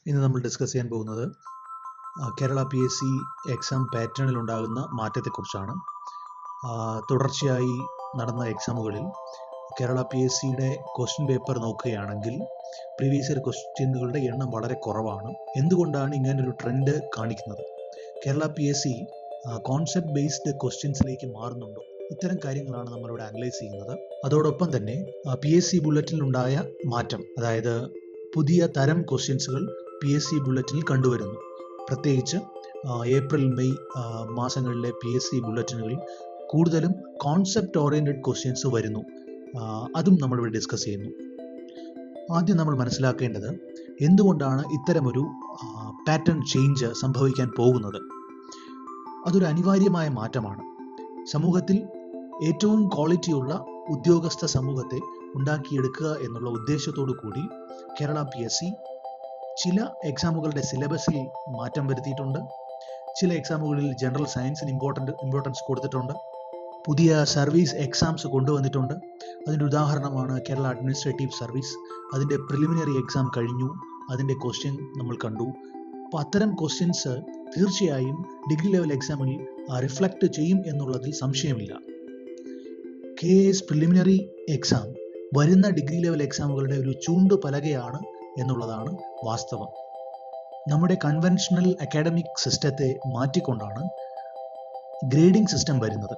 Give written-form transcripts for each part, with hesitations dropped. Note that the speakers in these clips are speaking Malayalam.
ഇന്ന് നമ്മൾ ഡിസ്കസ് ചെയ്യാൻ പോകുന്നത് കേരള PSC എക്സാം പാറ്റേണിൽ ഉണ്ടാകുന്ന മാറ്റത്തെക്കുറിച്ചാണ്. തുടർച്ചയായി നടന്ന എക്സാമുകളിൽ കേരള PSCയുടെ ക്വസ്റ്റ്യൻ പേപ്പർ നോക്കുകയാണെങ്കിൽ പ്രീവിയസ് ഇയർ ക്വസ്റ്റ്യനുകളുടെ എണ്ണം വളരെ കുറവാണ്. എന്തുകൊണ്ടാണ് ഇങ്ങനൊരു ട്രെൻഡ് കാണിക്കുന്നത്? കേരള PSC കോൺസെപ്റ്റ് ബേസ്ഡ് ക്വസ്റ്റ്യൻസിലേക്ക് മാറുന്നുണ്ടോ? ഇത്തരം കാര്യങ്ങളാണ് നമ്മളിവിടെ അനലൈസ് ചെയ്യുന്നത്. അതോടൊപ്പം തന്നെ PSC ബുള്ളറ്റിനുണ്ടായ മാറ്റം, അതായത് പുതിയ തരം ക്വസ്റ്റ്യൻസുകൾ PSC ബുള്ളറ്റിനിൽ കണ്ടുവരുന്നു. പ്രത്യേകിച്ച് ഏപ്രിൽ മെയ് മാസങ്ങളിലെ PSC ബുള്ളറ്റിനുകളിൽ കൂടുതലും കോൺസെപ്റ്റ് ഓറിയൻറ്റഡ് ക്വസ്റ്റ്യൻസ് വരുന്നു. അതും നമ്മളിവിടെ ഡിസ്കസ് ചെയ്യുന്നു. ആദ്യം നമ്മൾ മനസ്സിലാക്കേണ്ടത് എന്തുകൊണ്ടാണ് ഇത്തരമൊരു പാറ്റേൺ ചേഞ്ച് സംഭവിക്കാൻ പോകുന്നത്. അതൊരു അനിവാര്യമായ മാറ്റമാണ്. സമൂഹത്തിൽ ഏറ്റവും ക്വാളിറ്റിയുള്ള ഉദ്യോഗസ്ഥ സമൂഹത്തെ ഉണ്ടാക്കിയെടുക്കുക എന്നുള്ള ഉദ്ദേശത്തോടു കൂടി കേരള PSC ചില എക്സാമുകളുടെ സിലബസിൽ മാറ്റം വരുത്തിയിട്ടുണ്ട്. ചില എക്സാമുകളിൽ ജനറൽ സയൻസിന് ഇമ്പോർട്ടൻസ് കൊടുത്തിട്ടുണ്ട്. പുതിയ സർവീസ് എക്സാംസ് കൊണ്ടുവന്നിട്ടുണ്ട്. അതിൻ്റെ ഉദാഹരണമാണ് കേരള അഡ്മിനിസ്ട്രേറ്റീവ് സർവീസ്. അതിൻ്റെ പ്രിലിമിനറി എക്സാം കഴിഞ്ഞു, അതിൻ്റെ ക്വസ്റ്റ്യൻ നമ്മൾ കണ്ടു. അപ്പോൾ അത്തരം ക്വസ്റ്റ്യൻസ് തീർച്ചയായും ഡിഗ്രി ലെവൽ എക്സാമിൽ റിഫ്ലക്റ്റ് ചെയ്യും എന്നുള്ളതിൽ സംശയമില്ല. KS പ്രിലിമിനറി എക്സാം വരുന്ന ഡിഗ്രി ലെവൽ എക്സാമുകളുടെ ഒരു ചൂണ്ടുപലകയാണ് എന്നുള്ളതാണ് വാസ്തവം. നമ്മുടെ കൺവെൻഷണൽ അക്കാഡമിക് സിസ്റ്റത്തെ മാറ്റിക്കൊണ്ടാണ് ഗ്രേഡിംഗ് സിസ്റ്റം വരുന്നത്.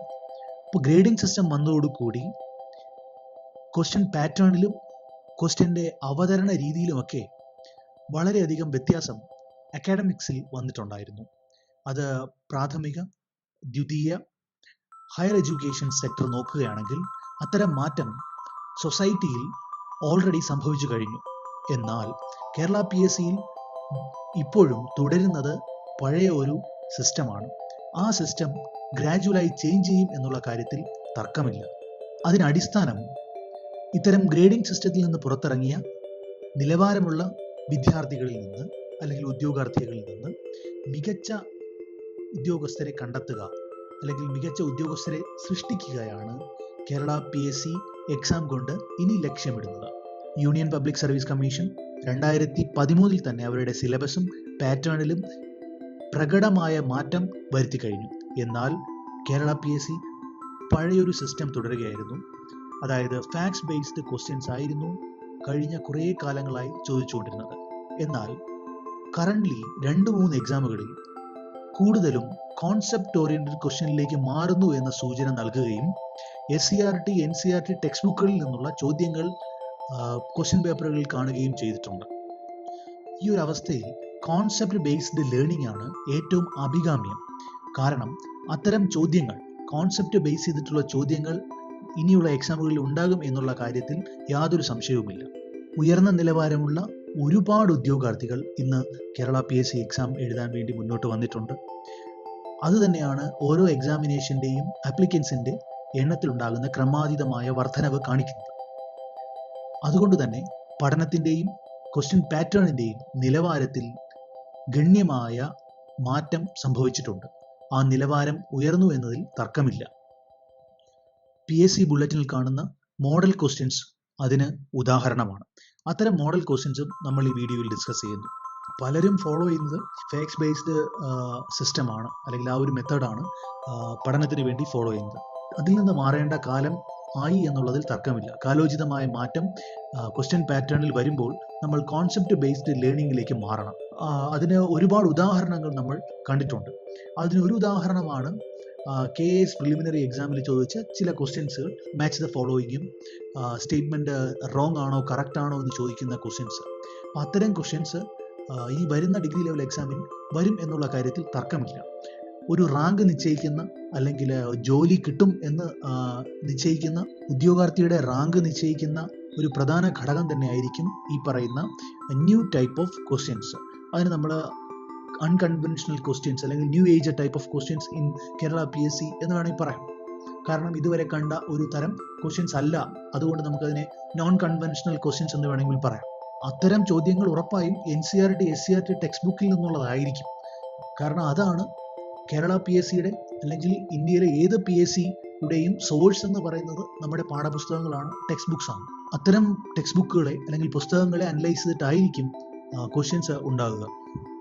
അപ്പോൾ ഗ്രേഡിംഗ് സിസ്റ്റം വന്നതോടുകൂടി ക്വസ്റ്റ്യൻ പാറ്റേണിലും ക്വസ്റ്റ്യൻ്റെ അവതരണ രീതിയിലുമൊക്കെ വളരെയധികം വ്യത്യാസം അക്കാഡമിക്സിൽ വന്നിട്ടുണ്ടായിരുന്നു. അത് പ്രാഥമിക, ദ്വിതീയ, ഹയർ എഡ്യൂക്കേഷൻ സെക്ടർ നോക്കുകയാണെങ്കിൽ അത്തരം മാറ്റം സൊസൈറ്റിയിൽ ഓൾറെഡി സംഭവിച്ചു കഴിഞ്ഞു. എന്നാൽ കേരള PSCയിൽ ഇപ്പോഴും തുടരുന്നത് പഴയ ഒരു സിസ്റ്റമാണ്. ആ സിസ്റ്റം ഗ്രാജുവലായി ചേഞ്ച് ചെയ്യും എന്നുള്ള കാര്യത്തിൽ തർക്കമില്ല. അതിനടിസ്ഥാനം ഇത്തരം ഗ്രേഡിംഗ് സിസ്റ്റത്തിൽ നിന്ന് പുറത്തിറങ്ങിയ നിലവാരമുള്ള വിദ്യാർത്ഥികളിൽ നിന്ന് അല്ലെങ്കിൽ ഉദ്യോഗാർത്ഥികളിൽ നിന്ന് മികച്ച ഉദ്യോഗസ്ഥരെ കണ്ടെത്തുക അല്ലെങ്കിൽ മികച്ച ഉദ്യോഗസ്ഥരെ സൃഷ്ടിക്കുകയാണ് കേരള PSC എക്സാം കൊണ്ട് ഇനി ലക്ഷ്യമിടുന്നത്. യൂണിയൻ പബ്ലിക് സർവീസ് കമ്മീഷൻ 2013 തന്നെ അവരുടെ സിലബസും പാറ്റേണിലും പ്രകടമായ മാറ്റം വരുത്തി കഴിഞ്ഞു. എന്നാൽ കേരള PSC പഴയൊരു സിസ്റ്റം തുടരുകയായിരുന്നു. അതായത് ഫാക്ട്സ് ബേസ്ഡ് ക്വസ്റ്റ്യൻസ് ആയിരുന്നു കഴിഞ്ഞ കുറേ കാലങ്ങളായി ചോദിച്ചുകൊണ്ടിരുന്നത്. എന്നാൽ കറൻ്റ്ലി 2-3 എക്സാമുകളിൽ കൂടുതലും കോൺസെപ്റ്റ് ഓറിയൻറ്റഡ് ക്വസ്റ്റ്യനിലേക്ക് മാറുന്നു എന്ന സൂചന നൽകുകയും SCERT NCERT ടെക്സ്റ്റ് ബുക്കുകളിൽ നിന്നുള്ള ചോദ്യങ്ങൾ ക്വസ്റ്റ്യൻ പേപ്പറുകളിൽ കാണുകയും ചെയ്തിട്ടുണ്ട്. ഈ ഒരു അവസ്ഥയിൽ കോൺസെപ്റ്റ് ബേസ്ഡ് ലേണിംഗ് ആണ് ഏറ്റവും അഭികാമ്യം. കാരണം അത്തരം ചോദ്യങ്ങൾ, കോൺസെപ്റ്റ് ബേസ് ചെയ്തിട്ടുള്ള ചോദ്യങ്ങൾ ഇനിയുള്ള എക്സാമുകളിൽ ഉണ്ടാകും എന്നുള്ള കാര്യത്തിൽ യാതൊരു സംശയവുമില്ല. ഉയർന്ന നിലവാരമുള്ള ഒരുപാട് ഉദ്യോഗാർത്ഥികൾ ഇന്ന് കേരള PSC എക്സാം എഴുതാൻ വേണ്ടി മുന്നോട്ട് വന്നിട്ടുണ്ട്. അതുതന്നെയാണ് ഓരോ എക്സാമിനേഷൻ്റെയും ആപ്ലിക്കൻസിൻ്റെ എണ്ണത്തിലുണ്ടാകുന്ന ക്രമാതീതമായ വർധനവ് കാണിക്കുന്നത്. അതുകൊണ്ട് തന്നെ പഠനത്തിൻ്റെയും ക്വസ്റ്റ്യൻ പാറ്റേണിൻ്റെയും നിലവാരത്തിൽ ഗണ്യമായ മാറ്റം സംഭവിച്ചിട്ടുണ്ട്. ആ നിലവാരം ഉയർന്നു എന്നതിൽ തർക്കമില്ല. PSC ബുള്ളറ്റിനിൽ കാണുന്ന മോഡൽ ക്വസ്റ്റ്യൻസ് അതിന് ഉദാഹരണമാണ്. അത്തരം മോഡൽ ക്വസ്റ്റ്യൻസും നമ്മൾ ഈ വീഡിയോയിൽ ഡിസ്കസ് ചെയ്യുന്നു. പലരും ഫോളോ ചെയ്യുന്നത് ഫാക്ട്സ് ബേസ്ഡ് സിസ്റ്റമാണ്, അല്ലെങ്കിൽ ആ ഒരു മെത്തേഡാണ് പഠനത്തിന് വേണ്ടി ഫോളോ ചെയ്യുന്നത്. അതിൽ നിന്ന് മാറേണ്ട കാലം ആയി എന്നുള്ളതിൽ തർക്കമില്ല. കാലോചിതമായ മാറ്റം ക്വസ്റ്റ്യൻ പാറ്റേണിൽ വരുമ്പോൾ നമ്മൾ കോൺസെപ്റ്റ് ബേസ്ഡ് ലേണിംഗിലേക്ക് മാറണം. അതിന് ഒരുപാട് ഉദാഹരണങ്ങൾ നമ്മൾ കണ്ടിട്ടുണ്ട്. അതിനൊരു ഉദാഹരണമാണ് KS പ്രിലിമിനറി എക്സാമിൽ ചോദിച്ച ചില ക്വസ്റ്റ്യൻസുകൾ, മാച്ച് ദ ഫോളോയിങ്ങും സ്റ്റേറ്റ്മെൻറ്റ് റോങ് ആണോ കറക്റ്റ് ആണോ എന്ന് ചോദിക്കുന്ന ക്വസ്റ്റ്യൻസ്. അത്തരം ക്വസ്റ്റ്യൻസ് ഈ വരുന്ന ഡിഗ്രി ലെവൽ എക്സാമിൽ വരും എന്നുള്ള കാര്യത്തിൽ തർക്കമില്ല. ഒരു റാങ്ക് നിശ്ചയിക്കുന്ന അല്ലെങ്കിൽ ജോലി കിട്ടും എന്ന് നിശ്ചയിക്കുന്ന ഉദ്യോഗാർത്ഥിയുടെ റാങ്ക് നിശ്ചയിക്കുന്ന ഒരു പ്രധാന ഘടകം തന്നെയായിരിക്കും ഈ പറയുന്ന ന്യൂ ടൈപ്പ് ഓഫ് ക്വസ്റ്റ്യൻസ്. അതിന് നമ്മൾ അൺകൺവെൻഷണൽ ക്വസ്റ്റ്യൻസ് അല്ലെങ്കിൽ new age type of questions in Kerala PSC എന്ന് വേണമെങ്കിൽ പറയാം. കാരണം ഇതുവരെ കണ്ട ഒരു തരം ക്വസ്റ്റ്യൻസ് അല്ല, അതുകൊണ്ട് നമുക്കതിനെ നോൺ കൺവെൻഷണൽ ക്വസ്റ്റ്യൻസ് എന്ന് വേണമെങ്കിൽ പറയാം. അത്തരം ചോദ്യങ്ങൾ ഉറപ്പായും NCERT SCERT ടെക്സ്റ്റ് ബുക്കിൽ നിന്നുള്ളതായിരിക്കും. കാരണം അതാണ് കേരള PSCയുടെ അല്ലെങ്കിൽ ഇന്ത്യയിലെ ഏത് PSCയുടെയും സോഴ്സ് എന്ന് പറയുന്നത് നമ്മുടെ പാഠപുസ്തകങ്ങളാണ്, ടെക്സ്റ്റ് ബുക്സ് ആണ്. അത്തരം ടെക്സ്റ്റ് ബുക്കുകളെ അല്ലെങ്കിൽ പുസ്തകങ്ങളെ അനലൈസ് ചെയ്തിട്ടായിരിക്കും ക്വസ്റ്റ്യൻസ് ഉണ്ടാകുക.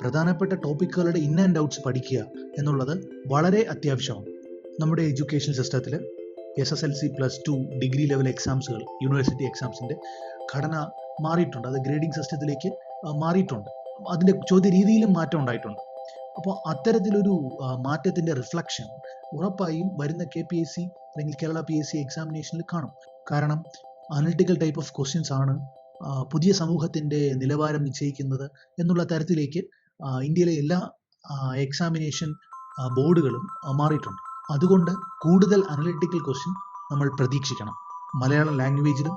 പ്രധാനപ്പെട്ട ടോപ്പിക്കുകളുടെ ഇൻ ആൻഡ് ഔട്ട്സ് പഠിക്കുക എന്നുള്ളത് വളരെ അത്യാവശ്യമാണ്. നമ്മുടെ എഡ്യൂക്കേഷൻ സിസ്റ്റത്തിൽ SSLC +2 ഡിഗ്രി ലെവൽ എക്സാംസുകൾ, യൂണിവേഴ്സിറ്റി എക്സാംസിൻ്റെ ഘടന മാറിയിട്ടുണ്ട്. അത് ഗ്രേഡിംഗ് സിസ്റ്റത്തിലേക്ക് മാറിയിട്ടുണ്ട്. അതിൻ്റെ ചോദ്യ രീതിയിലും മാറ്റം ഉണ്ടായിട്ടുണ്ട്. അപ്പോൾ അത്തരത്തിലൊരു മാറ്റത്തിൻ്റെ റിഫ്ലക്ഷൻ ഉറപ്പായും വരുന്ന KPSC അല്ലെങ്കിൽ കേരള PSC എക്സാമിനേഷനിൽ കാണും. കാരണം അനലിറ്റിക്കൽ ടൈപ്പ് ഓഫ് ക്വസ്റ്റ്യൻസ് ആണ് പുതിയ സമൂഹത്തിൻ്റെ നിലവാരം നിശ്ചയിക്കുന്നത് എന്നുള്ള തരത്തിലേക്ക് ഇന്ത്യയിലെ എല്ലാ എക്സാമിനേഷൻ ബോർഡുകളും മാറിയിട്ടുണ്ട്. അതുകൊണ്ട് കൂടുതൽ അനലിറ്റിക്കൽ ക്വസ്റ്റ്യൻ നമ്മൾ പ്രതീക്ഷിക്കണം. മലയാളം ലാംഗ്വേജിലും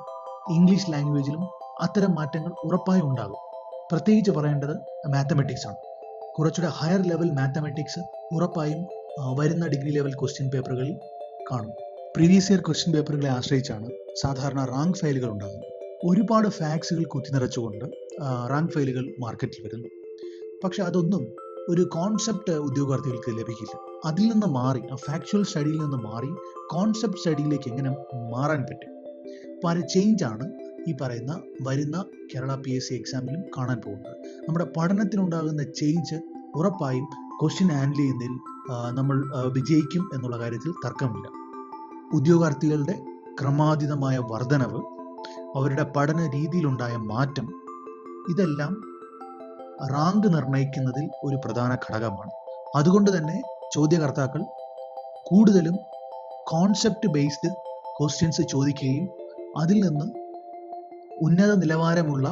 ഇംഗ്ലീഷ് ലാംഗ്വേജിലും അത്തരം മാറ്റങ്ങൾ ഉറപ്പായും ഉണ്ടാകും. പ്രത്യേകിച്ച് പറയേണ്ടത് മാത്തമെറ്റിക്സ് ആണ്. കുറച്ചുകൂടെ ഹയർ ലെവൽ മാത്തമെറ്റിക്സ് ഉറപ്പായും വരുന്ന ഡിഗ്രി ലെവൽ ക്വസ്റ്റ്യൻ പേപ്പറുകളിൽ കാണും. പ്രീവിയസ് ഇയർ ക്വസ്റ്റ്യൻ പേപ്പറുകളെ ആശ്രയിച്ചാണ് സാധാരണ റാങ്ക് ഫയലുകൾ ഉണ്ടാകുന്നത്. ഒരുപാട് ഫാക്ട്സുകൾ കുത്തിനിറച്ചുകൊണ്ട് റാങ്ക് ഫയലുകൾ മാർക്കറ്റിൽ വരുന്നു. പക്ഷെ അതൊന്നും ഒരു കോൺസെപ്റ്റ് ഉദ്യോഗാർത്ഥികൾക്ക് ലഭിക്കില്ല. അതിൽ നിന്ന് മാറി, ആ ഫാക്ച്വൽ സ്റ്റഡിയിൽ നിന്ന് മാറി കോൺസെപ്റ്റ് സ്റ്റഡിയിലേക്ക് എങ്ങനെ മാറാൻ പറ്റും? അപ്പോൾ ആ ചേഞ്ചാണ് ഈ പറയുന്ന വരുന്ന കേരള PSC എക്സാമിലും കാണാൻ പോകുന്നത്. നമ്മുടെ പഠനത്തിനുണ്ടാകുന്ന ചേഞ്ച് ഉറപ്പായും ക്വസ്റ്റ്യൻ ഹാൻഡിൽ ചെയ്യുന്നതിൽ നമ്മൾ വിജയിക്കും എന്നുള്ള കാര്യത്തിൽ തർക്കമില്ല. ഉദ്യോഗാർത്ഥികളുടെ ക്രമാതീതമായ വർധനവ്, അവരുടെ പഠന രീതിയിലുണ്ടായ മാറ്റം, ഇതെല്ലാം റാങ്ക് നിർണ്ണയിക്കുന്നതിൽ ഒരു പ്രധാന ഘടകമാണ്. അതുകൊണ്ട് തന്നെ ചോദ്യകർത്താക്കൾ കൂടുതലും കോൺസെപ്റ്റ് ബേസ്ഡ് ക്വസ്റ്റ്യൻസ് ചോദിക്കുകയും അതിൽ നിന്ന് ഉന്നത നിലവാരമുള്ള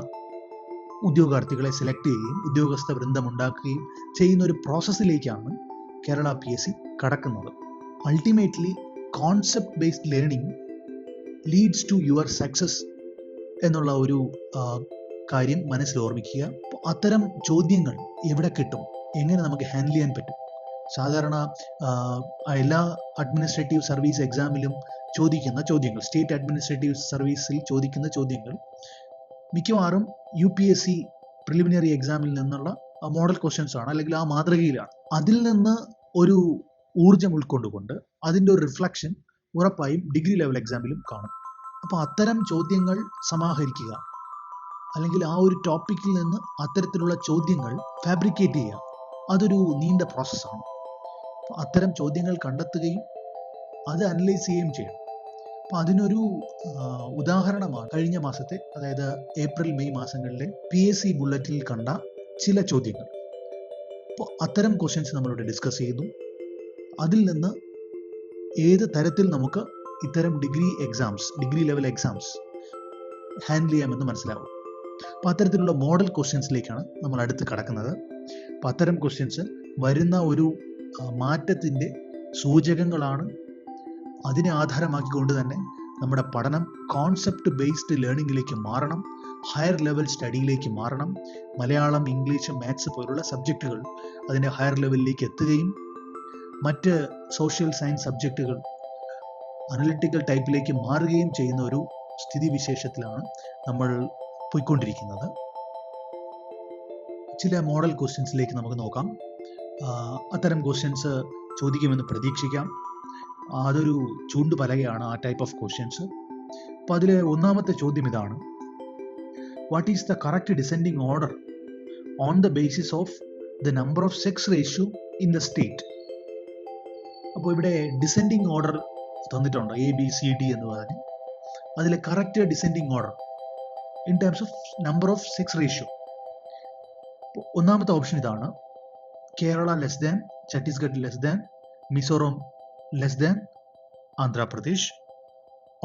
ഉദ്യോഗാർത്ഥികളെ സെലക്ട് ചെയ്യുകയും ഉദ്യോഗസ്ഥ വൃന്ദം ഉണ്ടാക്കുകയും ചെയ്യുന്ന ഒരു പ്രോസസ്സിലേക്കാണ് കേരള PSC കടക്കുന്നത്. Ultimately concept based learning leads to your success എന്നുള്ള ഒരു കാര്യം മനസ്സിൽ ഓർമ്മിക്കുക. അത്തരം ചോദ്യങ്ങൾ എവിടെ കിട്ടും, എങ്ങനെ നമുക്ക് ഹാൻഡിൽ ചെയ്യാൻ പറ്റും? സാധാരണ എല്ലാ അഡ്മിനിസ്ട്രേറ്റീവ് സർവീസ് എക്സാമിലും ചോദിക്കുന്ന ചോദ്യങ്ങൾ, സ്റ്റേറ്റ് അഡ്മിനിസ്ട്രേറ്റീവ് സർവീസിൽ ചോദിക്കുന്ന ചോദ്യങ്ങൾ മിക്കവാറും UPSC പ്രിലിമിനറി എക്സാമിൽ നിന്നുള്ള മോഡൽ ക്വസ്റ്റ്യൻസ് ആണ്, അല്ലെങ്കിൽ ആ മാതൃകയിലാണ്. അതിൽ നിന്ന് ഒരു ഊർജം ഉൾക്കൊണ്ടുകൊണ്ട് അതിൻ്റെ ഒരു റിഫ്ലക്ഷൻ ഉറപ്പായും ഡിഗ്രി ലെവൽ എക്സാമിലും കാണും. അപ്പോൾ അത്തരം ചോദ്യങ്ങൾ സമാഹരിക്കുക, അല്ലെങ്കിൽ ആ ഒരു ടോപ്പിക്കിൽ നിന്ന് അത്തരത്തിലുള്ള ചോദ്യങ്ങൾ ഫാബ്രിക്കേറ്റ് ചെയ്യുക, അതൊരു നീണ്ട പ്രോസസ്സാണ്. അപ്പോൾ അത്തരം ചോദ്യങ്ങൾ കണ്ടെത്തുകയും അത് അനലൈസ് ചെയ്യുകയും ചെയ്യണം. അപ്പോൾ അതിനൊരു ഉദാഹരണമാണ് കഴിഞ്ഞ മാസത്തെ, അതായത് ഏപ്രിൽ മെയ് മാസങ്ങളിലെ PSC ബുള്ളറ്റിൽ കണ്ട ചില ചോദ്യങ്ങൾ. അപ്പോൾ അത്തരം ക്വസ്റ്റ്യൻസ് നമ്മളിവിടെ ഡിസ്കസ് ചെയ്തു. അതിൽ നിന്ന് ഏത് തരത്തിൽ നമുക്ക് ഇത്തരം ഡിഗ്രി ലെവൽ എക്സാംസ് ഹാൻഡിൽ ചെയ്യാമെന്ന് മനസ്സിലാവും. അപ്പോൾ അത്തരത്തിലുള്ള മോഡൽ ക്വസ്റ്റ്യൻസിലേക്കാണ് നമ്മൾ അടുത്ത് കടക്കുന്നത്. അപ്പോൾ അത്തരം ക്വസ്റ്റ്യൻസ് വരുന്ന ഒരു മാറ്റത്തിൻ്റെ സൂചകങ്ങളാണ്. അതിനെ ആധാരമാക്കിക്കൊണ്ട് തന്നെ നമ്മുടെ പഠനം കോൺസെപ്റ്റ് ബേസ്ഡ് ലേണിങ്ങിലേക്ക് മാറണം, ഹയർ ലെവൽ സ്റ്റഡിയിലേക്ക് മാറണം. മലയാളം, ഇംഗ്ലീഷ്, മാത്സ് പോലുള്ള സബ്ജക്റ്റുകൾ അതിൻ്റെ ഹയർ ലെവലിലേക്ക് എത്തുകയും മറ്റ് സോഷ്യൽ സയൻസ് സബ്ജക്റ്റുകൾ അനലിറ്റിക്കൽ ടൈപ്പിലേക്ക് മാറുകയും ചെയ്യുന്ന ഒരു സ്ഥിതിവിശേഷത്തിലാണ് നമ്മൾ പോയിക്കൊണ്ടിരിക്കുന്നത്. ചില മോഡൽ ക്വസ്റ്റ്യൻസിലേക്ക് നമുക്ക് നോക്കാം. അത്തരം ക്വസ്റ്റ്യൻസ് ചോദിക്കുമെന്ന് പ്രതീക്ഷിക്കാം. അതൊരു ചൂണ്ടുപലകയാണ് ആ ടൈപ്പ് ഓഫ് ക്വസ്റ്റ്യൻസ്. അപ്പോൾ അതിലെ ഒന്നാമത്തെ ചോദ്യം ഇതാണ്: what is the correct descending order on the basis of the number of sex ratio in the state? അപ്പോൾ ഇവിടെ ഡിസെൻഡിങ് ഓർഡർ തന്നിട്ടുണ്ട്, ABCD എന്ന് പറഞ്ഞ്. അതിലെ correct descending order in terms of number of sex ratio. ഒന്നാമത്തെ ഓപ്ഷൻ ഇതാണ്: Kerala less than, Chhattisgarh less than, Mizoram less than, Andhra Pradesh.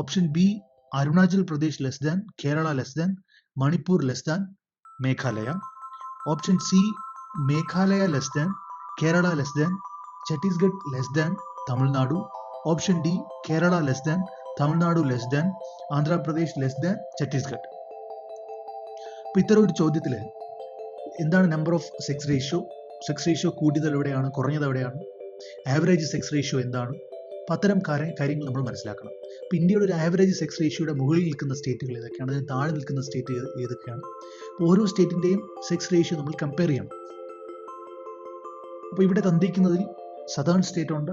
Option B, Arunachal Pradesh less than, Kerala less than, Manipur less than, Meghalaya. Option C, Meghalaya less than, Kerala less than, Chhattisgarh less than, Tamil Nadu. Option D, Kerala less than, Tamil Nadu less than, Andhra Pradesh less than, Chhattisgarh. അപ്പോൾ ഇത്തരം ഒരു ചോദ്യത്തിൽ എന്താണ് number of sex ratio? Sex ratio കൂടിയത് എവിടെയാണ്, കുറഞ്ഞത് എവിടെയാണ്? ആവറേജ് സെക്സ് റേഷ്യോ എന്താണ്? അപ്പോൾ അത്തരം കാര്യങ്ങൾ നമ്മൾ മനസ്സിലാക്കണം. അപ്പോൾ ഇന്ത്യയുടെ ഒരു ആവറേജ് സെക്സ് റേഷ്യോയുടെ മുകളിൽ നിൽക്കുന്ന സ്റ്റേറ്റുകൾ ഏതൊക്കെയാണ്, അതിന് താഴെ നിൽക്കുന്ന സ്റ്റേറ്റ് ഏതൊക്കെയാണ്? ഓരോ സ്റ്റേറ്റിൻ്റെയും സെക്സ് റേഷ്യോ നമ്മൾ കമ്പയർ ചെയ്യണം. അപ്പോൾ ഇവിടെ തന്നിരിക്കുന്നതിൽ സദേൺ സ്റ്റേറ്റ് ഉണ്ട്,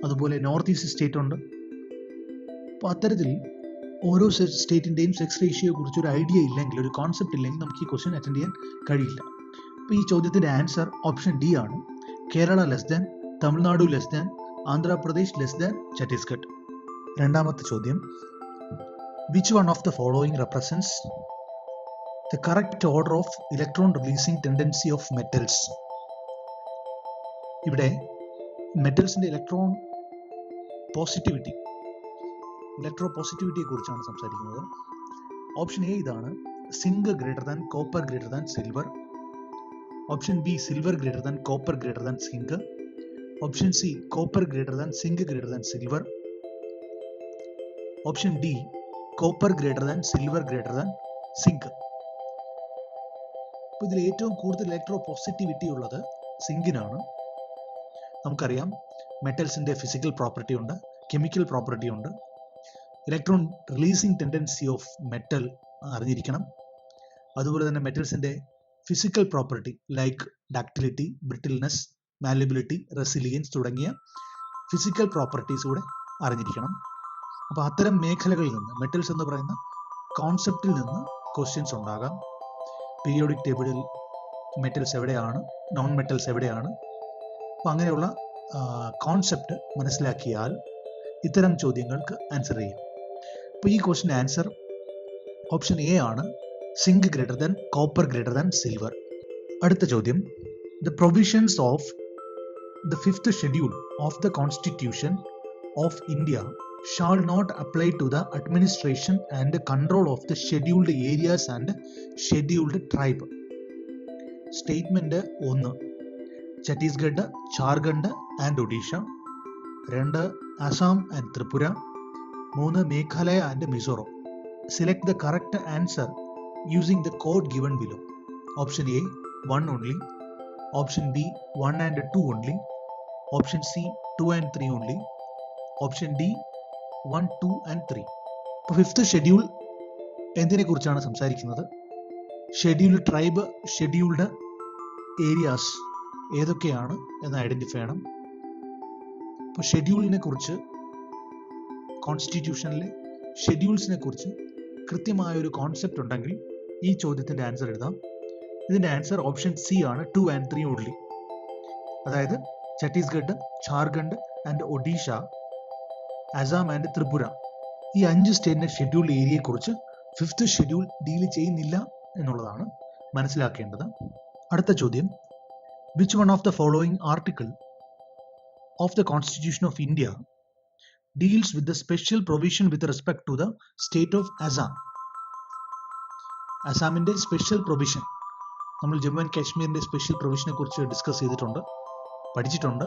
അതുപോലെ നോർത്ത് ഈസ്റ്റ് സ്റ്റേറ്റ് ഉണ്ട്. അപ്പോൾ അത്തരത്തിൽ ഓരോ സ്റ്റേറ്റിൻ്റെയും സെക്സ് റേഷ്യോയെ കുറിച്ച് ഒരു ഐഡിയ ഇല്ലെങ്കിൽ, ഒരു കോൺസെപ്റ്റ് ഇല്ലെങ്കിൽ നമുക്ക് ഈ ക്വസ്റ്റ്യൻ അറ്റൻഡ് ചെയ്യാൻ കഴിയില്ല. അപ്പോൾ ഈ ചോദ്യത്തിൻ്റെ ആൻസർ ഓപ്ഷൻ ഡി ആണ്. Kerala less than, Tamil Nadu less than, Andhra Pradesh less than Chhattisgarh. രണ്ടാമത്തെ ചോദ്യം, which one of the following represents the correct order of electron releasing tendency of metals? ഇവിടെ മെറ്റൽസിൻ്റെ ഇലക്ട്രോ പോസിറ്റിവിറ്റിയെ കുറിച്ചാണ് സംസാരിക്കുന്നത്. ഓപ്ഷൻ എ ഇതാണ്, zinc greater than copper greater than silver. Option B, silver greater than copper greater than zinc. Option C, copper greater than zinc greater than silver. Option D, copper greater than silver greater than zinc. അപ്പോൾ ഇതിൽ ഏറ്റവും കൂടുതൽ ഇലക്ട്രോ പോസിറ്റിവിറ്റി ഉള്ളത് സിങ്കിനാണ്. നമുക്കറിയാം, മെറ്റൽസിൻ്റെ ഫിസിക്കൽ പ്രോപ്പർട്ടി ഉണ്ട്, കെമിക്കൽ പ്രോപ്പർട്ടി ഉണ്ട്. Electron releasing tendency of metal അറിഞ്ഞിരിക്കണം. അതുപോലെ തന്നെ മെറ്റൽസിൻ്റെ physical property like ductility, brittleness, malleability, resilience തുടങ്ങിയ ഫിസിക്കൽ പ്രോപ്പർട്ടീസ് കൂടെ അറിഞ്ഞിരിക്കണം. അപ്പോൾ അത്തരം മേഖലകളിൽ നിന്ന്, മെറ്റൽസ് എന്ന് പറയുന്ന കോൺസെപ്റ്റിൽ നിന്ന് ക്വസ്റ്റ്യൻസ് ഉണ്ടാകാം. പീരിയോഡിക് ടേബിളിൽ മെറ്റൽസ് എവിടെയാണ്, നോൺ മെറ്റൽസ് എവിടെയാണ്, അപ്പോൾ അങ്ങനെയുള്ള കോൺസെപ്റ്റ് മനസ്സിലാക്കിയാൽ ഇത്തരം ചോദ്യങ്ങൾക്ക് ആൻസർ ചെയ്യാം. അപ്പോൾ ഈ ക്വസ്റ്റ്യൻ ആൻസർ ഓപ്ഷൻ എ ആണ്, zinc greater than copper greater than silver. അടുത്ത ചോദ്യം, the provisions of the 5th schedule of the constitution of India shall not apply to the administration and control of the scheduled areas and scheduled tribe. Statement 1, Chhattisgarh, Jharkhand and Odisha. 2, Assam and Tripura. 3, Meghalaya and Mizoram. Select the correct answer using the code given below. Option A, 1 only. Option B, 1 and 2 only. Option C, 2 and 3 only. Option D, 1, 2 and 3. ഇപ്പോൾ 5th ഷെഡ്യൂൾ എന്തിനെ കുറിച്ചാണ് സംസാരിക്കുന്നത്? ഷെഡ്യൂൾഡ് ട്രൈബ്, ഷെഡ്യൂൾഡ് ഏരിയാസ് ഏതൊക്കെയാണ് എന്ന് ഐഡൻറ്റിഫൈ ചെയ്യണം. ഇപ്പോൾ ഷെഡ്യൂളിനെ കുറിച്ച്, കോൺസ്റ്റിറ്റ്യൂഷനിലെ ഷെഡ്യൂൾസിനെ കുറിച്ച് കൃത്യമായൊരു കോൺസെപ്റ്റ് ഉണ്ടെങ്കിൽ ഈ ചോദ്യത്തിൻ്റെ ആൻസർ എഴുതാം. ഇതിൻ്റെ ആൻസർ ഓപ്ഷൻ സി ആണ്, 2 and 3 ഓൺലി. അതായത് ഛത്തീസ്ഗഡ്, ജാർഖണ്ഡ് ആൻഡ് ഒഡീഷ, അസം ആൻഡ് ത്രിപുര, ഈ 5 സ്റ്റേറ്റിൻ്റെ ഷെഡ്യൂൾ ഏരിയയെക്കുറിച്ച് 5th ഷെഡ്യൂൾ ഡീൽ ചെയ്യുന്നില്ല എന്നുള്ളതാണ് മനസ്സിലാക്കേണ്ടത്. അടുത്ത ചോദ്യം, which one of the following article of the constitution of India deals with the special provision with respect to the state of Assam? അസാമിൻ്റെ സ്പെഷ്യൽ പ്രൊവിഷൻ, നമ്മൾ ജമ്മു ആൻഡ് കാശ്മീരിൻ്റെ സ്പെഷ്യൽ പ്രൊവിഷനെ കുറിച്ച് ഡിസ്കസ് ചെയ്തിട്ടുണ്ട്, പഠിച്ചിട്ടുണ്ട്.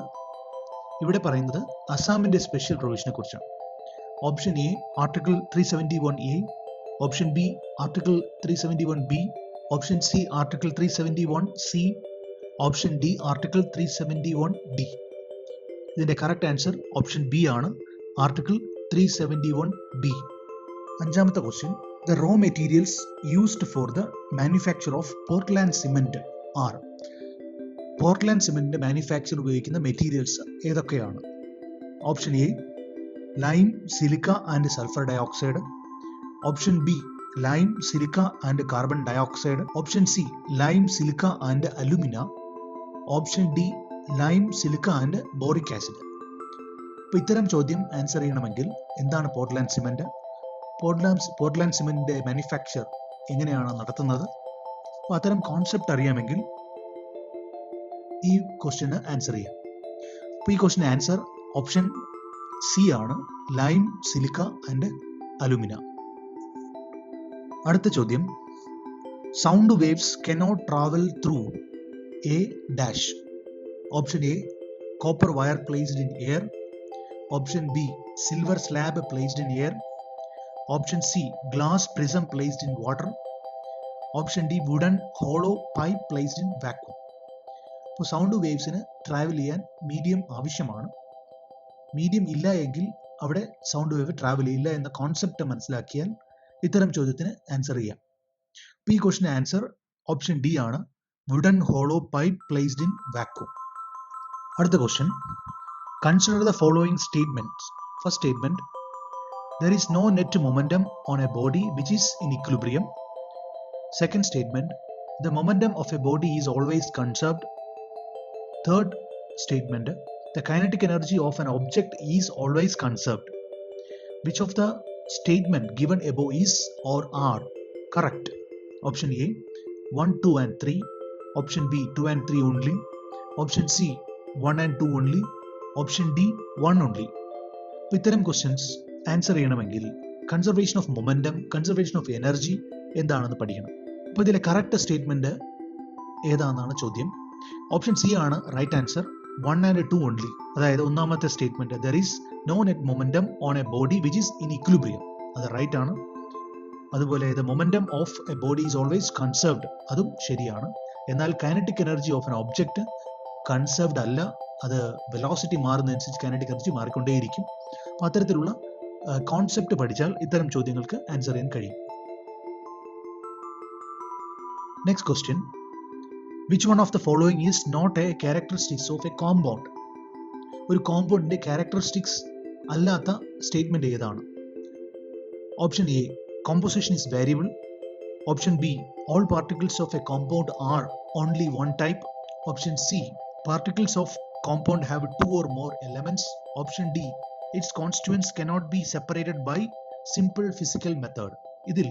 ഇവിടെ പറയുന്നത് അസാമിൻ്റെ സ്പെഷ്യൽ പ്രൊവിഷനെ കുറിച്ചാണ്. Option A, article 371A. Option B, article 371B. Option C, article 371C. Option D, article 371D. ഇതിൻ്റെ കറക്റ്റ് ആൻസർ ഓപ്ഷൻ ബി ആണ്, ആർട്ടിക്കിൾ 371B. അഞ്ചാമത്തെ question, the raw materials used for the manufacture of Portland cement are. Portland സിമെന്റിന്റെ മാനുഫാക്ചർ ഉപയോഗിക്കുന്ന മെറ്റീരിയൽസ് ഏതൊക്കെയാണ്? Option A, lime, silica and sulphur dioxide. Option B, lime, silica and carbon dioxide. Option C, lime, silica and alumina. Option D, lime, silica and boric acid. അപ്പോൾ ഇത്തരം ചോദ്യം ആൻസർ ചെയ്യണമെങ്കിൽ എന്താണ് പോർട്ട്ലാൻഡ് സിമെന്റ്, പോർട്ട്ലാൻഡ് സിമെന്റിന്റെ മാനുഫാക്ചർ എങ്ങനെയാണ് നടത്തുന്നത്, അപ്പോൾ അത്തരം കോൺസെപ്റ്റ് അറിയാമെങ്കിൽ ഈ ക്വസ്റ്റ്യന് ആൻസർ ചെയ്യാം. അപ്പോൾ ഈ ക്വസ്റ്റ്യൻ ആൻസർ ഓപ്ഷൻ സി ആണ്, ലൈം, സിലിക്ക ആൻഡ് അലുമിന. അടുത്ത ചോദ്യം, sound waves cannot travel through A dash. Option A, copper wire placed in air. Option B, silver slab placed in air. Option C, glass prism placed in water. Option D, wooden hollow pipe placed in vacuum. അപ്പോൾ സൗണ്ട് വേവ്സിന് ട്രാവൽ ചെയ്യാൻ മീഡിയം ആവശ്യമാണ്. മീഡിയം ഇല്ല എങ്കിൽ അവിടെ സൗണ്ട് വേവ് ട്രാവൽ ചെയ്യില്ല എന്ന കോൺസെപ്റ്റ് മനസ്സിലാക്കിയാൽ ഇത്തരം ചോദ്യത്തിന് ആൻസർ ചെയ്യാം. അപ്പോൾ ഈ ക്വസ്റ്റിന് ആൻസർ ഓപ്ഷൻ ഡി ആണ്, wooden hollow pipe placed in vacuum. അടുത്ത question, consider the following statements. First statement, There is no net momentum on a body which is in equilibrium. Second statement, the momentum of a body is always conserved. Third statement, the kinetic energy of an object is always conserved. Which of the statement given above is or are correct? Option A, 1, 2 and 3. Option B, 2 and 3 only. Option C, 1 and 2 only. Option D, 1 only. അപ്പോൾ ഇത്തരം ക്വസ്റ്റ്യൻസ് ആൻസർ ചെയ്യണമെങ്കിൽ conservation of momentum, conservation of energy എന്താണെന്ന് പഠിക്കണം. അപ്പോൾ ഇതിലെ കറക്റ്റ് സ്റ്റേറ്റ്മെൻറ്റ് ഏതാണെന്നാണ് ചോദ്യം. ഓപ്ഷൻ സി ആണ് റൈറ്റ് ആൻസർ, 1 and 2 only. അതായത് ഒന്നാമത്തെ statement, there is no net momentum on a body which is in equilibrium, അത് റൈറ്റ് ആണ്. അതുപോലെ the momentum of a body is always conserved, അതും ശരിയാണ്. എന്നാൽ kinetic energy of an object conserved അല്ല, അത് വെലോസിറ്റി മാറുന്നതനുസരിച്ച് കൈനറ്റിക് എനർജി മാറിക്കൊണ്ടേയിരിക്കും. അപ്പോൾ അത്തരത്തിലുള്ള കോൺസെപ്റ്റ് പഠിച്ചാൽ ഇത്തരം ചോദ്യങ്ങൾക്ക് ആൻസർ ചെയ്യാൻ കഴിയും. Next question, which one of the following is not a characteristics of a compound? ഒരു കോമ്പൗണ്ടിന്റെ ക്യാരക്ടറിസ്റ്റിക്സ് അല്ലാത്ത സ്റ്റേറ്റ്മെന്റ് ഏതാണ്? Option A, composition is variable. Option B, all particles of a compound are only one type. Option C, particles of compound have 2 or more elements. Option D, its constituents cannot be separated by simple physical method. ഇതിൽ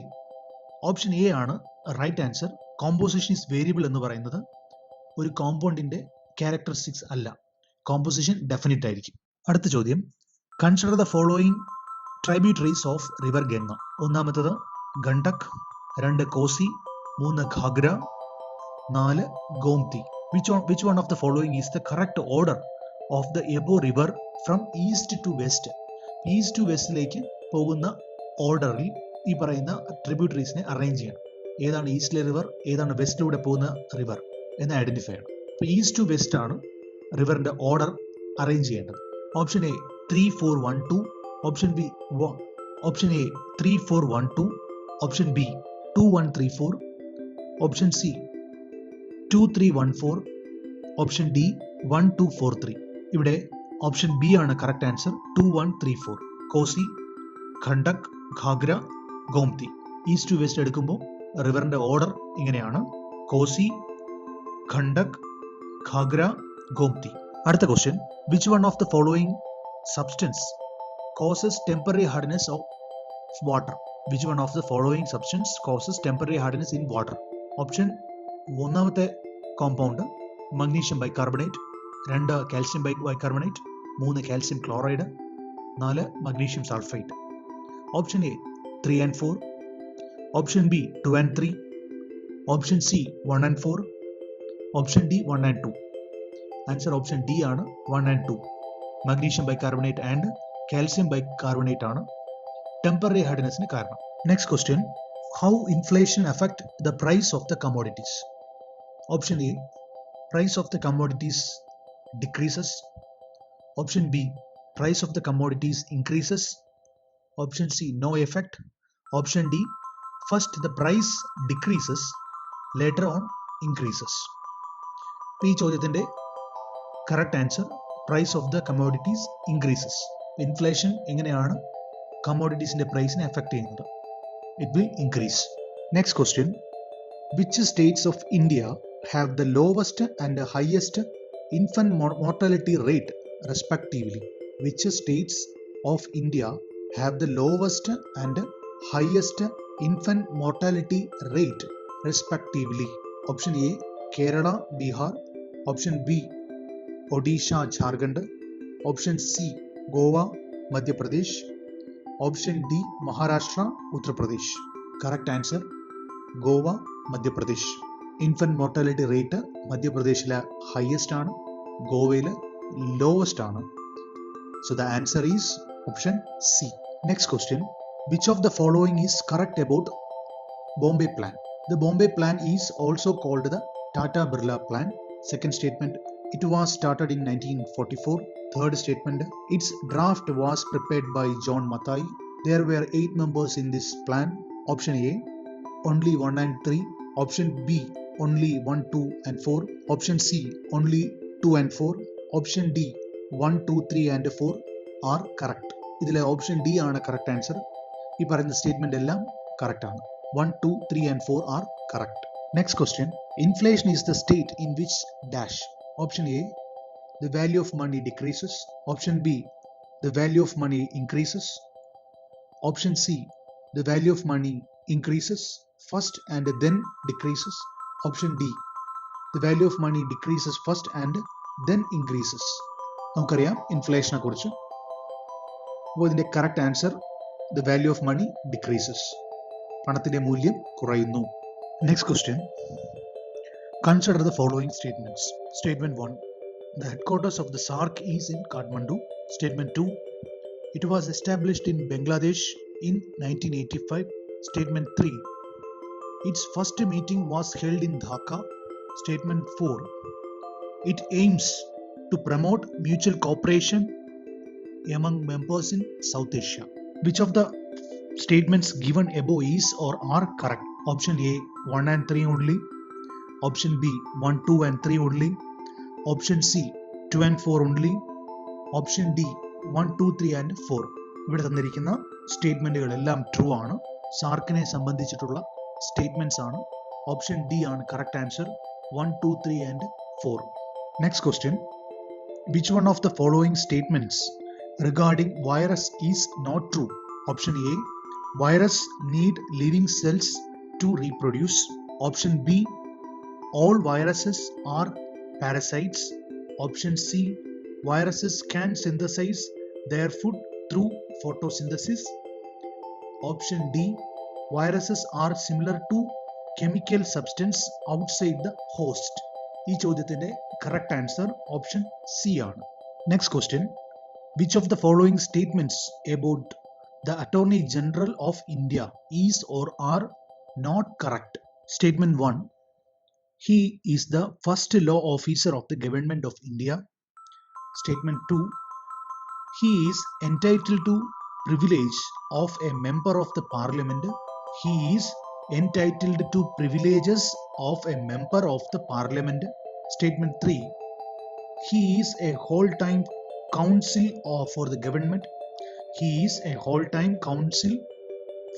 ഓപ്ഷൻ എ ആണ് right answer. Composition is variable എന്ന് പറയുന്നത് ഒരു കോമ്പൗണ്ടിന്റെ ക്യാരക്ടറിസ്റ്റിക്സ് അല്ല, കോമ്പോസിഷൻ ഡെഫിനിറ്റ് ആയിരിക്കും. അടുത്ത ചോദ്യം, consider the following tributaries of river Ganga. ഒന്നാമത്തത് Gandak, 2 Kosi, 3 Ghaghra, 4 Gomti. Which one of the following is the correct order of the above river from east to west? East to വെസ്റ്റിലേക്ക് പോകുന്ന ഓർഡറിൽ ഈ പറയുന്ന ട്രിബ്യൂട്ടറീസിനെ അറേഞ്ച് ചെയ്യണം. ഏതാണ് ഈസ്റ്റിലെ റിവർ, ഏതാണ് വെസ്റ്റിലൂടെ പോകുന്ന റിവർ എന്ന് ഐഡന്റിഫൈ ചെയ്യണം. അപ്പോൾ ഈസ്റ്റ് ടു വെസ്റ്റ് ആണ് റിവറിന്റെ ഓർഡർ അറേഞ്ച് ചെയ്യേണ്ടത്. Option A 3, 4, 1, 2. Option B, option A 3, 4, 1, 2. Option B 2, 1, 3, 4. Option C 2, 3, 1, 4. Option D 1, 2, 4, 3. ഇവിടെ ഓപ്ഷൻ ബി ആണ് correct answer, 2, 1, 3, 4. Kosi, Gandak, Ghaghra, Gomti. East to west എടുക്കുമ്പോൾ റിവറിന്റെ ഓർഡർ ഇങ്ങനെയാണ്: കോസി, ഖണ്ഡക്, ഘാഗ്ര, ഗോംതി. അടുത്ത question, which one of the following substance causes temporary hardness of water? Which one of the following substance causes temporary hardness in water? Option, ഒന്നാമത്തെ compound magnesium bicarbonate, 2 calcium bicarbonate, 3 calcium chloride, 4 magnesium sulphite. Option A 3 and 4. Option B 2 and 3. Option C 1 and 4. Option D 1 and 2. Answer option D ആണ്, 1 and 2. Magnesium bicarbonate and calcium bicarbonate ആണ് ടെമ്പററി ഹാർഡ്നെസ്സിന് കാരണം. Next question, how inflation affect the price of the commodities? Option A, price of the commodities decreases. Option B, price of the commodities increases. Option C, no effect. Option D, first the price decreases, later on increases. ഈ ചോദ്യത്തിന്റെ correct answer, price of the commodities increases. Inflation എങ്ങനെയാണ് കമ്മോഡിറ്റീസിന്റെ പ്രൈസിനെ എഫക്ട് ചെയ്യുന്നത്? It will increase. Next question, which states of India have the lowest and highest infant mortality rate respectively? Which states of India have the lowest and highest infant mortality rate respectively? Option A Kerala, Bihar. Option B Odisha, Jharkhand. Option C Goa, Madhya Pradesh. Option D Maharashtra, Uttar Pradesh. Correct answer Goa, Madhya Pradesh. Infant mortality rate മധ്യപ്രദേശിലെ ഹയസ്റ്റ് ആണ്, ഗോവയിൽ ലോവസ്റ്റ് ആണ്. So the answer is option C. Next question, which of the following is correct about Bombay plan? The Bombay plan is also called the Tata Birla plan. Second statement, it was started in 1944. Third statement, its draft was prepared by John Mathai. There were 8 members in this plan. Option A, only 1 and 3. Option B, only 1, 2 and 4. Option C, only 2 and 4. Option D, 1, 2, 3 and 4 are correct. ഇതിലെ ഓപ്ഷൻ ഡി ആണ് കറക്റ്റ് ആൻസർ. ഈ പറയുന്ന സ്റ്റേറ്റ്മെന്റ് എല്ലാം കറക്റ്റ് ആണ്. 1, 2, 3 and 4 are correct. Next question. Inflation is the state in which dash. Option A, the value of money decreases. Option B, the value of money increases. Option C, the value of money increases first and then decreases. Option D, the value of money decreases first and then increases. നമുക്കറിയാം ഇൻഫ്ലേഷനെ കുറിച്ച്. അപ്പോൾ ഇതിന്റെ correct answer the value of money decreases. പണത്തിന്റെ മൂല്യം കുറയുന്നു. Next question. Consider the following statements. Statement 1. The headquarters of the SAARC is in Kathmandu. Statement 2. It was established in Bangladesh in 1985. Statement 3. Its first meeting was held in Dhaka. Statement 4. It aims to promote mutual cooperation among members in South Asia. Which of the statements given above is or are correct? Option A, 1 and 3 only. Option B, 1, 2 and 3 only. Option C, 2 and 4 only. Option D, 1, 2, 3 and 4. ഇവിടെ തന്നിരിക്കുന്ന സ്റ്റേറ്റ്മെന്റുകളെല്ലാം ട്രൂ ആണ്. സാർക്കിനെ സംബന്ധിച്ചിട്ടുള്ള സ്റ്റേറ്റ്മെന്റ്സ് ആണ്. ഓപ്ഷൻ ഡി ആണ് correct answer. 1, 2, 3 and 4. Next question. Which one of the following statements regarding virus is not true? Option A, virus need living cells to reproduce. Option B, all viruses are parasites. Option C, viruses can synthesize their food through photosynthesis. Option D, viruses are similar to chemical substance outside the host. ഈ ചോദ്യത്തിന്റെ കറക്റ്റ് ആൻസർ ഓപ്ഷൻ സി ആണ്. Next question. Which of the following statements about the Attorney General of India is or are not correct? Statement 1. He is the first law officer of the Government of India. Statement 2. He is entitled to privilege of a member of the Parliament. He is entitled to privileges of a member of the Parliament. Statement 3. He is a whole-time counsel for the government. He is a whole-time counsel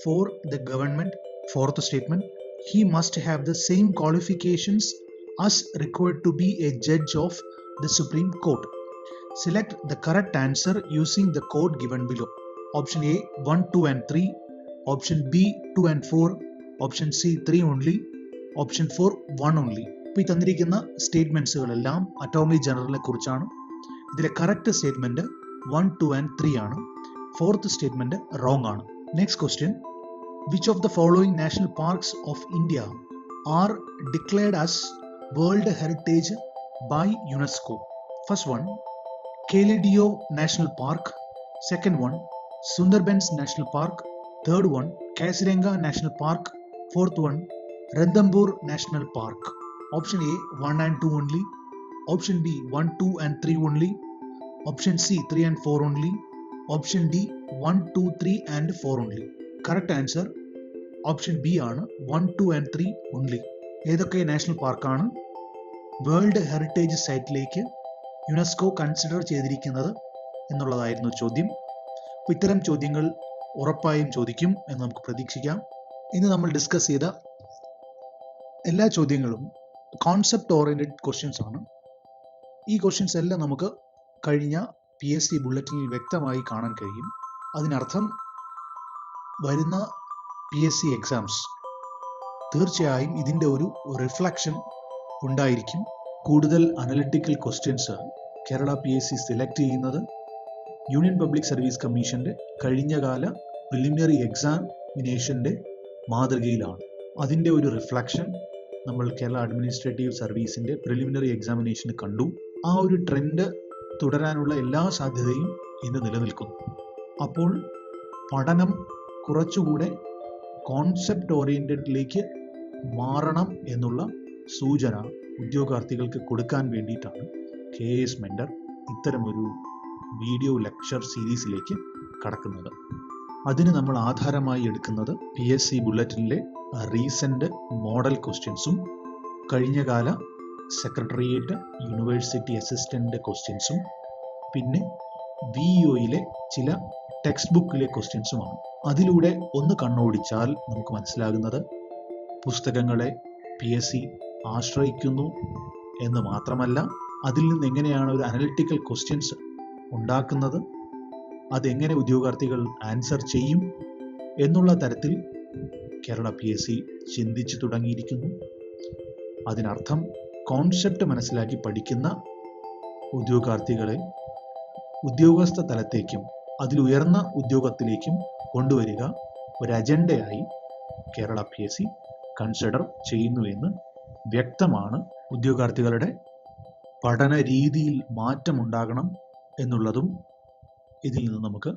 for the government. Fourth statement. He must have the same qualifications as required to be a judge of the Supreme Court. Select the correct answer using the code given below. Option A, 1, 2 and 3. Option B, 2 and 4. Option C, 3 only. Option 4, 1 only. ഇപ്പോൾ ഈ തന്നിരിക്കുന്ന സ്റ്റേറ്റ്മെന്റ്സുകളെല്ലാം അറ്റോർണി ജനറലിനെ കുറിച്ചാണ്. ഇതിലെ കറക്റ്റ് സ്റ്റേറ്റ്മെന്റ് 1, 2 and 3 ആണ്. ഫോർത്ത് സ്റ്റേറ്റ്മെന്റ് റോങ് ആണ്. Next question. Which of the following national parks of India are declared as World Heritage by UNESCO? First one, Kelidio National Park. Second one, Sundarbans National Park. Third one, Kaziranga National Park. Fourth one, Ranthambore National Park. Option A, 1 and 2 only. Option B, 1, 2 and 3 only. Option C, 3 and 4 only. Option D, 1, 2, 3 and 4 only. Correct answer option B ആണ്, 1, 2 and 3 only. ഏതൊക്കെ നാഷണൽ പാർക്കാണ് വേൾഡ് ഹെറിറ്റേജ് സൈറ്റിലേക്ക് യുനെസ്കോ കൺസിഡർ ചെയ്തിരിക്കുന്നത് എന്നുള്ളതായിരുന്നു ചോദ്യം. അപ്പോൾ ഇത്തരം ചോദ്യങ്ങൾ ഉറപ്പായും ചോദിക്കും എന്ന് നമുക്ക് പ്രതീക്ഷിക്കാം. ഇന്ന് നമ്മൾ ഡിസ്കസ് ചെയ്ത എല്ലാ ചോദ്യങ്ങളും കോൺസെപ്റ്റ് ഓറിയന്റഡ് ക്വസ്റ്റ്യൻസ് ആണ്. ഈ ക്വസ്റ്റ്യൻസ് എല്ലാം നമുക്ക് കഴിഞ്ഞ PSC ബുള്ളറ്റിനിൽ വ്യക്തമായി കാണാൻ കഴിയും. അതിനർത്ഥം വരുന്ന PSC എക്സാംസ് തീർച്ചയായും ഇതിൻ്റെ ഒരു റിഫ്ലക്ഷൻ ഉണ്ടായിരിക്കും. കൂടുതൽ analytical questions Kerala PSC select ചെയ്യുന്നത് യൂണിയൻ പബ്ലിക് സർവീസ് കമ്മീഷൻ്റെ കഴിഞ്ഞകാല പ്രിലിമിനറി എക്സാമിനേഷൻ്റെ മാതൃകയിലാണ്. അതിൻ്റെ ഒരു റിഫ്ലക്ഷൻ നമ്മൾ കേരള അഡ്മിനിസ്ട്രേറ്റീവ് സർവീസിൻ്റെ പ്രിലിമിനറി എക്സാമിനേഷന് കണ്ടു. ആ ഒരു ട്രെൻഡ് തുടരാനുള്ള എല്ലാ സാധ്യതയും ഇന്ന് നിലനിൽക്കുന്നു. അപ്പോൾ പഠനം കുറച്ചുകൂടെ കോൺസെപ്റ്റ് ഓറിയൻറ്റഡിലേക്ക് മാറണം എന്നുള്ള സൂചന ഉദ്യോഗാർത്ഥികൾക്ക് കൊടുക്കാൻ വേണ്ടിയിട്ടാണ് KS മെൻറ്റർ ഇത്തരമൊരു വീഡിയോ ലെക്ചർ സീരീസിലേക്ക് കടക്കുന്നത്. അതിന് നമ്മൾ ആധാരമായി എടുക്കുന്നത് PSC ബുള്ളറ്റിനിലെ റീസെൻ്റ് മോഡൽ ക്വസ്റ്റ്യൻസും കഴിഞ്ഞകാല സെക്രട്ടേറിയറ്റ് യൂണിവേഴ്സിറ്റി അസിസ്റ്റൻ്റ് ക്വസ്റ്റ്യൻസും പിന്നെ VEOയിലെ ചില ടെക്സ്റ്റ് ബുക്കിലെ ക്വസ്റ്റ്യൻസുമാണ്. അതിലൂടെ ഒന്ന് കണ്ണോടിച്ചാൽ നമുക്ക് മനസ്സിലാകുന്നത് പുസ്തകങ്ങളെ PSC ആശ്രയിക്കുന്നു എന്ന് മാത്രമല്ല, അതിൽ നിന്ന് എങ്ങനെയാണ് ഒരു അനലിറ്റിക്കൽ ക്വസ്റ്റ്യൻസ് ഉണ്ടാക്കുന്നത്, അതെങ്ങനെ ഉദ്യോഗാർത്ഥികൾ ആൻസർ ചെയ്യും എന്നുള്ള തരത്തിൽ കേരള PSC ചിന്തിച്ചു തുടങ്ങിയിരിക്കുന്നു. അതിനർത്ഥം കോൺസെപ്റ്റ് മനസ്സിലാക്കി പഠിക്കുന്ന ഉദ്യോഗാർത്ഥികളെ ഉദ്യോഗസ്ഥ തലത്തേക്കും അതിലുയർന്ന ഉദ്യോഗത്തിലേക്കും കൊണ്ടുവരിക ഒരു അജണ്ടയായി കേരള PSC കൺസിഡർ ചെയ്യുന്നു എന്ന് വ്യക്തമാണ്. ഉദ്യോഗാർത്ഥികളുടെ പഠന രീതിയിൽ മാറ്റമുണ്ടാകണം എന്നുള്ളതും ഇതിൽ നിന്ന് നമുക്ക്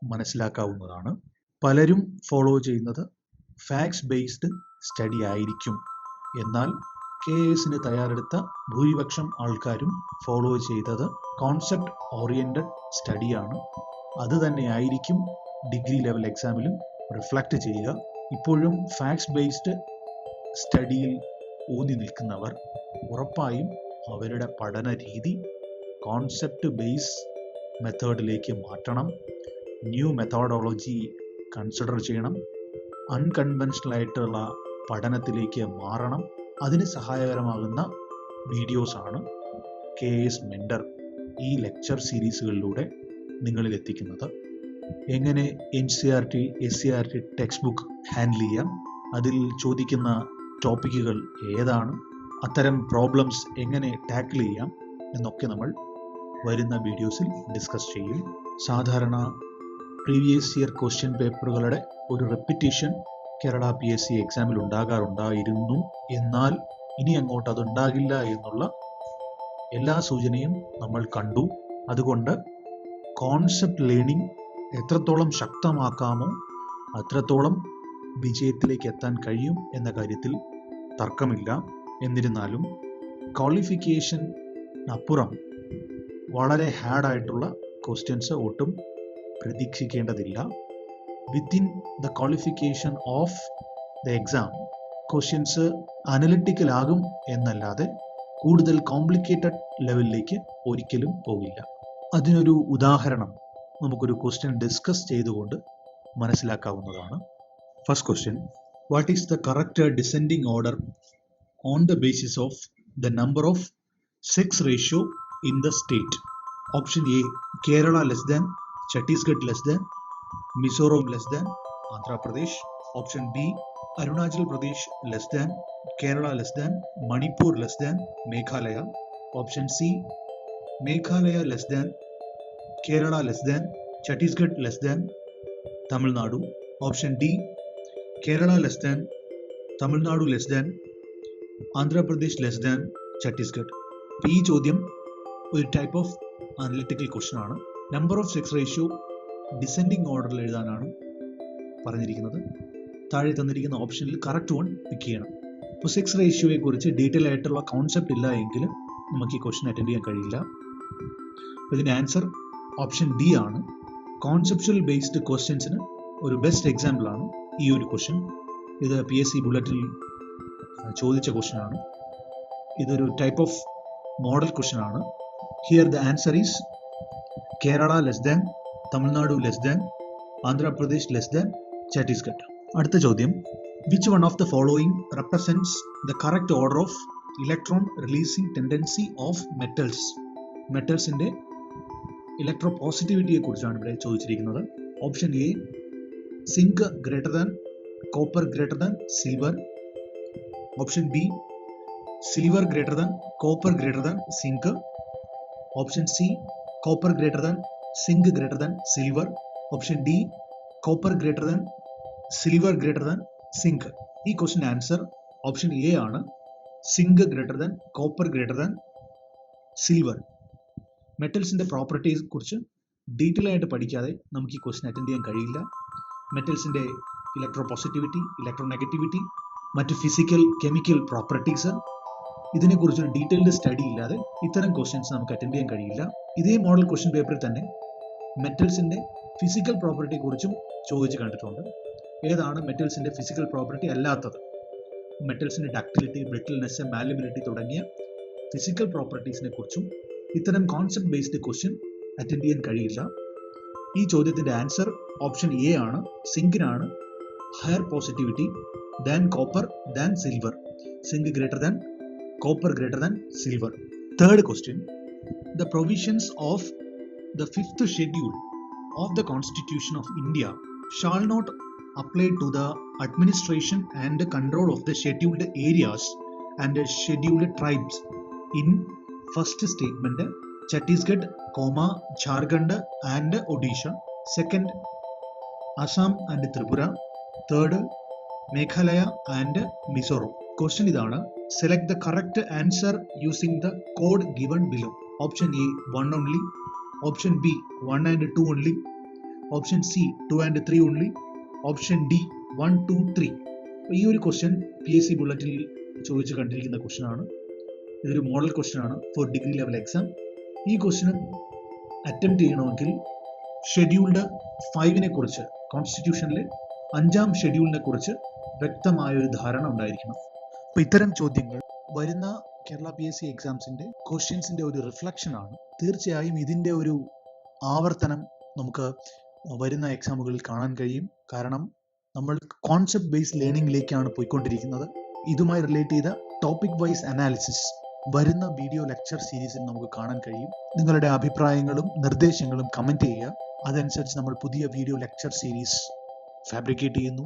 മനസ്സിലാക്കാവുന്നതാണ്. പലരും ഫോളോ ചെയ്യുന്നത് ഫാക്ട്സ് ബേസ്ഡ് സ്റ്റഡി ആയിരിക്കും. എന്നാൽ KSന് തയ്യാറെടുത്ത ഭൂരിപക്ഷം ആൾക്കാരും ഫോളോ ചെയ്തത് കോൺസെപ്റ്റ് ഓറിയന്റഡ് സ്റ്റഡിയാണ്. അത് തന്നെയായിരിക്കും ഡിഗ്രി ലെവൽ എക്സാമിലും റിഫ്ലക്റ്റ് ചെയ്യുക. ഇപ്പോഴും ഫാക്ട്സ് ബേസ്ഡ് സ്റ്റഡിയിൽ ഊന്നി നിൽക്കുന്നവർ ഉറപ്പായും അവരുടെ പഠന രീതി കോൺസെപ്റ്റ് ബേസ് മെത്തേഡിലേക്ക് മാറ്റണം. ന്യൂ മെത്തോഡോളജി കൺസിഡർ ചെയ്യണം. അൺകൺവെൻഷണൽ ആയിട്ടുള്ള പഠനത്തിലേക്ക് മാറണം. അതിന് സഹായകരമാകുന്ന വീഡിയോസാണ് KS മെൻറ്റർ ഈ ലെക്ചർ സീരീസുകളിലൂടെ നിങ്ങളിൽ എത്തിക്കുന്നത്. എങ്ങനെ NCERT SCERT text book handle ചെയ്യാം, അതിൽ ചോദിക്കുന്ന ടോപ്പിക്കുകൾ ഏതാണ്, അത്തരം പ്രോബ്ലംസ് എങ്ങനെ ടാക്കിൾ ചെയ്യാം എന്നൊക്കെ നമ്മൾ വരുന്ന വീഡിയോസിൽ ഡിസ്കസ് ചെയ്യും. സാധാരണ പ്രീവിയസ് ഇയർ ക്വസ്റ്റ്യൻ പേപ്പറുകളുടെ ഒരു റെപ്പിറ്റീഷൻ കേരള PSC എക്സാമിൽ ഉണ്ടാകാറുണ്ടായിരുന്നു. എന്നാൽ ഇനി അങ്ങോട്ട് അതുണ്ടാകില്ല എന്നുള്ള എല്ലാ സൂചനയും നമ്മൾ കണ്ടു. അതുകൊണ്ട് കോൺസെപ്റ്റ് ലേണിംഗ് എത്രത്തോളം ശക്തമാക്കാമോ അത്രത്തോളം വിജയത്തിലേക്ക് എത്താൻ കഴിയും എന്ന കാര്യത്തിൽ തർക്കമില്ല. എന്നിരുന്നാലും ക്വാളിഫിക്കേഷൻ അപ്പുറം വളരെ ഹാർഡായിട്ടുള്ള ക്വസ്റ്റ്യൻസ് ഒട്ടും പ്രതീക്ഷിക്കേണ്ടതില്ല. Within the qualification of the exam questions analytical ആകും എന്നല്ലാതെ കൂടുതൽ കോംപ്ലിക്കേറ്റഡ് ലെവലിലേക്ക് ഒരിക്കലും പോകില്ല. അതിനൊരു ഉദാഹരണം നമുക്കൊരു ക്വസ്റ്റ്യൻ ഡിസ്കസ് ചെയ്തുകൊണ്ട് മനസ്സിലാക്കാവുന്നതാണ്. First question: what is the correct descending order on the basis of the number of sex ratio in the state? Option A, Kerala less than, Chhattisgarh less than, Mizoram less than, Andhra Pradesh. Option B, Arunachal Pradesh less than, Kerala less than, Manipur less than, Meghalaya. Option C, Meghalaya less than, Kerala less than, Chhattisgarh less than, Tamil Nadu. Option D, Kerala less than, Tamil Nadu less than, Andhra Pradesh less than Chhattisgarh. ഈ ചോദ്യം ഒരു ടൈപ്പ് ഓഫ് അനലിറ്റിക്കൽ ക്വസ്റ്റ്യൻ ആണ്. Number of sex ratio descending ഓർഡറിൽ എഴുതാനാണ് പറഞ്ഞിരിക്കുന്നത്. താഴെ തന്നിരിക്കുന്ന ഓപ്ഷനിൽ കറക്റ്റ് വൺ പിക്ക് ചെയ്യണം. അപ്പോൾ സെക്സ് റേഷ്യോയെ കുറിച്ച് ഡീറ്റെയിൽ ആയിട്ടുള്ള കോൺസെപ്റ്റ് ഇല്ല എങ്കിൽ നമുക്ക് ഈ ക്വസ്റ്റ്യൻ അറ്റൻഡ് ചെയ്യാൻ കഴിയില്ല. അപ്പോൾ ഇതിൻ്റെ ആൻസർ ഓപ്ഷൻ ഡി ആണ്. കോൺസെപ്ച്വൽ ബേസ്ഡ് ക്വസ്റ്റ്യൻസിന് ഒരു ബെസ്റ്റ് എക്സാമ്പിളാണ് ഈ ഒരു ക്വസ്റ്റ്യൻ. ഇത് PSC ബുള്ളറ്റിൽ ചോദിച്ച ക്വസ്റ്റ്യൻ ആണ്. ഇതൊരു ടൈപ്പ് ഓഫ് മോഡൽ ക്വസ്റ്റ്യൻ ആണ്. Here the answer is Kerala less than, Tamil Nadu less than, Andhra Pradesh less than, Chhattisgarh. അടുത്ത ചോദ്യം: which one of the following represents the correct order of electron releasing tendency of metals? മെറ്റൽസിൻ്റെ ഇലക്ട്രോ പോസിറ്റിവിറ്റിയെ കുറിച്ചാണ് ഇവിടെ ചോദിച്ചിരിക്കുന്നത്. Option A, zinc greater than, copper greater than, silver. Option B, silver greater than, copper greater than, zinc. Option C, copper greater than, zinc greater than, silver. Option D, copper greater than, silver greater than, zinc. ഈ ക്വസ്റ്റ്യൻ ആൻസർ ഓപ്ഷൻ എ ആണ്. Zinc greater than, copper greater than, silver. മെറ്റൽസിൻ്റെ പ്രോപ്പർട്ടീസ് കുറിച്ച് ഡീറ്റെയിൽ ആയിട്ട് പഠിക്കാതെ നമുക്ക് ഈ ക്വസ്റ്റ്യൻ അറ്റൻഡ് ചെയ്യാൻ കഴിയില്ല. മെറ്റൽസിൻ്റെ ഇലക്ട്രോ പോസിറ്റിവിറ്റി, ഇലക്ട്രോ നെഗറ്റിവിറ്റി, മറ്റ് ഫിസിക്കൽ കെമിക്കൽ പ്രോപ്പർട്ടീസ്, ഇതിനെക്കുറിച്ചൊരു ഡീറ്റെയിൽഡ് സ്റ്റഡി ഇല്ലാതെ ഇത്തരം ക്വസ്റ്റ്യൻസ് നമുക്ക് അറ്റൻഡ് ചെയ്യാൻ കഴിയില്ല. ഇതേ മോഡൽ ക്വസ്റ്റ്യൻ പേപ്പറിൽ തന്നെ മെറ്റൽസിൻ്റെ ഫിസിക്കൽ പ്രോപ്പർട്ടിയെക്കുറിച്ചും ചോദിച്ച് കണ്ടിട്ടുണ്ട്. ഏതാണ് മെറ്റൽസിൻ്റെ ഫിസിക്കൽ പ്രോപ്പർട്ടി അല്ലാത്തത്? മെറ്റൽസിൻ്റെ ഡക്റ്റിലിറ്റി, ബ്രിട്ടിൽനെസ്, മാലബിലിറ്റി തുടങ്ങിയ ഫിസിക്കൽ പ്രോപ്പർട്ടീസിനെ കുറിച്ചും ഇത്തരം കോൺസെപ്റ്റ് ബേസ്ഡ് ക്വസ്റ്റ്യൻ അറ്റൻഡ് ചെയ്യാൻ കഴിയില്ല. ഈ ചോദ്യത്തിൻ്റെ ആൻസർ ഓപ്ഷൻ എ ആണ്. സിങ്കിനാണ് higher positivity than copper than silver. Zinc greater than copper greater than silver. Third question, the provisions of the fifth schedule of the Constitution of India shall not apply to the administration and control of the scheduled areas and scheduled tribes in first statement Chhattisgarh, Jharkhand and Odisha. Second, Assam and Tripura. Third, Meghalaya and Mizoram. Question ഇതാണ്, select the correct answer using the code given below. Option A 1 only, option B 1 and 2 only, option C 2 and 3 only, option D 1, 2, 3. ഈ ഒരു ക്വസ്റ്റ്യൻ PSC ബുള്ളറ്റിൽ ചോദിച്ച് കണ്ടിരിക്കുന്ന ക്വസ്റ്റ്യൻ ആണ്. ഇതൊരു മോഡൽ ക്വസ്റ്റ്യൻ ആണ് ഫോർ ഡിഗ്രി ലെവൽ എക്സാം. ഈ ക്വസ്റ്റ്യൻ അറ്റംപ്റ്റ് ചെയ്യണമെങ്കിൽ ഷെഡ്യൂൾഡ് 5നെ കുറിച്ച്, കോൺസ്റ്റിറ്റ്യൂഷനിലെ 5ാം ഷെഡ്യൂളിനെ കുറിച്ച് വ്യക്തമായൊരു ധാരണ ഉണ്ടായിരിക്കണം. അപ്പോൾ ഇത്തരം ചോദ്യങ്ങൾ വരുന്ന കേരള PSC എക്സാംസിൻ്റെ ക്വസ്റ്റ്യൻസിൻ്റെ ഒരു റിഫ്ലക്ഷൻ ആണ്. തീർച്ചയായും ഇതിൻ്റെ ഒരു ആവർത്തനം നമുക്ക് വരുന്ന എക്സാമുകളിൽ കാണാൻ കഴിയും. കാരണം നമ്മൾ കോൺസെപ്റ്റ് ബേസ്ഡ് ലേണിംഗിലേക്കാണ് പോയിക്കൊണ്ടിരിക്കുന്നത്. ഇതുമായി റിലേറ്റ് ചെയ്ത ടോപ്പിക് വൈസ് അനാലിസിസ് വരുന്ന വീഡിയോ ലെക്ചർ സീരീസിൽ നമുക്ക് കാണാൻ കഴിയും. നിങ്ങളുടെ അഭിപ്രായങ്ങളും നിർദ്ദേശങ്ങളും കമൻറ്റ് ചെയ്യുക. അതനുസരിച്ച് നമ്മൾ പുതിയ വീഡിയോ ലെക്ചർ സീരീസ് ഫാബ്രിക്കേറ്റ് ചെയ്യുന്നു.